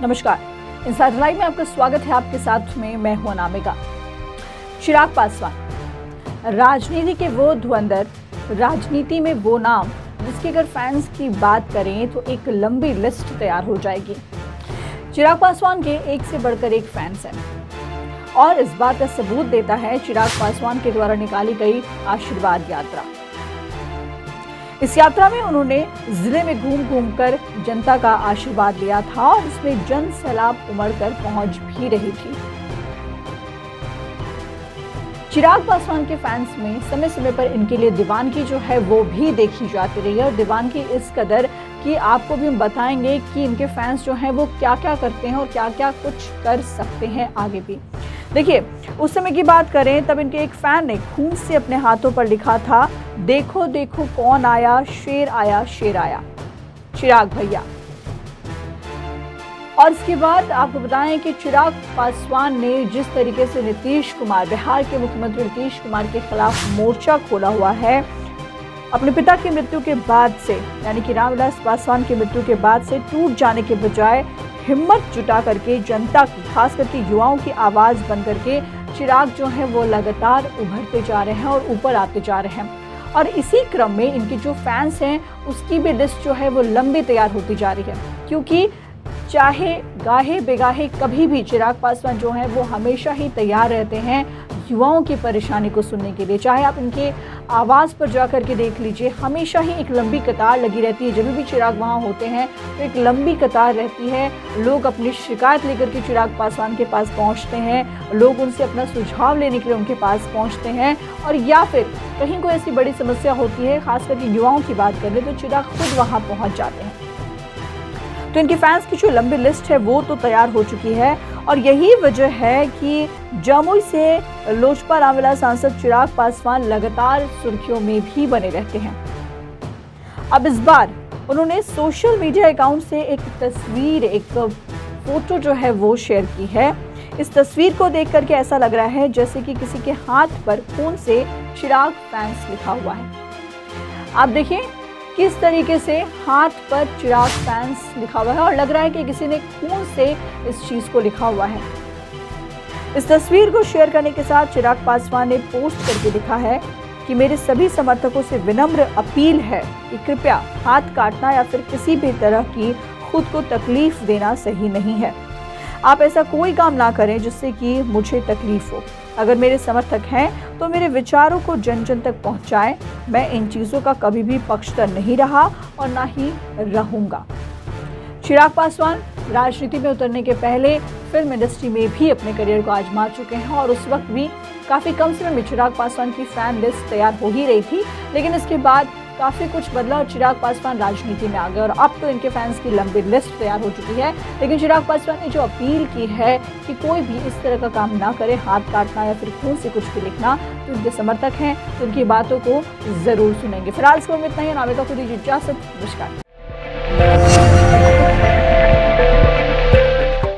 नमस्कार, insider live में आपका स्वागत है। आपके साथ में मैं हूं अनामिका। चिराग पासवान, राजनीति के वो धुरंधर, राजनीति में वो नाम जिसके अगर फैंस की बात करें तो एक लंबी लिस्ट तैयार हो जाएगी। चिराग पासवान के एक से बढ़कर एक फैंस हैं और इस बात का सबूत देता है चिराग पासवान के द्वारा निकाली गई आशीर्वाद यात्रा। इस यात्रा में उन्होंने जिले में घूम घूम कर जनता का आशीर्वाद लिया था और इसमें जन सैलाब उमड़कर पहुंच भी रही थी। चिराग पासवान के फैंस में समय समय पर इनके लिए दीवानगी जो है वो भी देखी जाती रही है और दीवानगी इस कदर कि आपको भी हम बताएंगे कि इनके फैंस जो हैं वो क्या क्या करते हैं और क्या क्या कुछ कर सकते हैं आगे भी। देखिए, उस समय की बात करें तब इनके एक फैन ने खून से अपने हाथों पर लिखा था, देखो देखो कौन आया, शेर आया शेर आया, चिराग भैया। और इसके बाद आपको बताएं कि चिराग पासवान ने जिस तरीके से नीतीश कुमार, बिहार के मुख्यमंत्री नीतीश कुमार के खिलाफ मोर्चा खोला हुआ है, अपने पिता की मृत्यु के बाद से, यानी कि रामविलास पासवान की मृत्यु के बाद से टूट जाने के बजाय हिम्मत जुटा करके जनता की, खास करके युवाओं की आवाज बन करके चिराग जो है वो लगातार उभरते जा रहे हैं और ऊपर आते जा रहे हैं। और इसी क्रम में इनके जो फैंस हैं उसकी भी लिस्ट जो है वो लंबी तैयार होती जा रही है, क्योंकि चाहे गाहे बेगाहे कभी भी चिराग पासवान जो है वो हमेशा ही तैयार रहते हैं युवाओं की परेशानी को सुनने के लिए। चाहे आप इनके आवाज़ पर जाकर के देख लीजिए, हमेशा ही एक लंबी कतार लगी रहती है। जब भी चिराग वहाँ होते हैं तो एक लंबी कतार रहती है। लोग अपनी शिकायत लेकर के चिराग पासवान के पास पहुँचते हैं, लोग उनसे अपना सुझाव लेने के लिए उनके पास पहुँचते हैं, और या फिर कहीं कोई ऐसी बड़ी समस्या होती है, खास करके युवाओं की बात करें तो चिराग खुद वहाँ पहुँच जाते हैं। तो इनके फैंस की जो लंबी लिस्ट है वो तो तैयार हो चुकी है और यही वजह है कि जमुई से लोजपा रामविलास सांसद चिराग पासवान लगातार सुर्खियों में भी बने रहते हैं। अब इस बार उन्होंने सोशल मीडिया अकाउंट से एक तस्वीर, एक फोटो जो है वो शेयर की है। इस तस्वीर को देख करके ऐसा लग रहा है जैसे कि किसी के हाथ पर खून से चिराग फैंस लिखा हुआ है। आप देखिए किस तरीके से हाथ पर चिराग फैंस लिखा हुआ है और लग रहा है कि किसी ने खून से इस चीज को लिखा हुआ है। इस तस्वीर को शेयर करने के साथ चिराग पासवान ने पोस्ट करके लिखा है कि मेरे सभी समर्थकों से विनम्र अपील है कि कृपया हाथ काटना या फिर किसी भी तरह की खुद को तकलीफ देना सही नहीं है। आप ऐसा कोई काम ना करें जिससे कि मुझे तकलीफ हो। अगर मेरे समर्थक हैं तो मेरे विचारों को जन जन तक पहुंचाएं। मैं इन चीज़ों का कभी भी पक्षधर नहीं रहा और ना ही रहूंगा। चिराग पासवान राजनीति में उतरने के पहले फिल्म इंडस्ट्री में भी अपने करियर को आजमा चुके हैं और उस वक्त भी काफ़ी कम समय में चिराग पासवान की फैन लिस्ट तैयार हो ही रही थी, लेकिन इसके बाद काफ़ी कुछ बदला और चिराग पासवान राजनीति में आ गए और अब तो इनके फैंस की लंबी लिस्ट तैयार हो चुकी है। लेकिन चिराग पासवान ने जो अपील की है कि कोई भी इस तरह का काम ना करे, हाथ काटना या फिर खून से कुछ भी लिखना, तो उनके समर्थक हैं तो उनकी बातों को ज़रूर सुनेंगे। फिलहाल इस खबर में इतना ही। अनामिका को दीजिए इजाज़त। नमस्कार।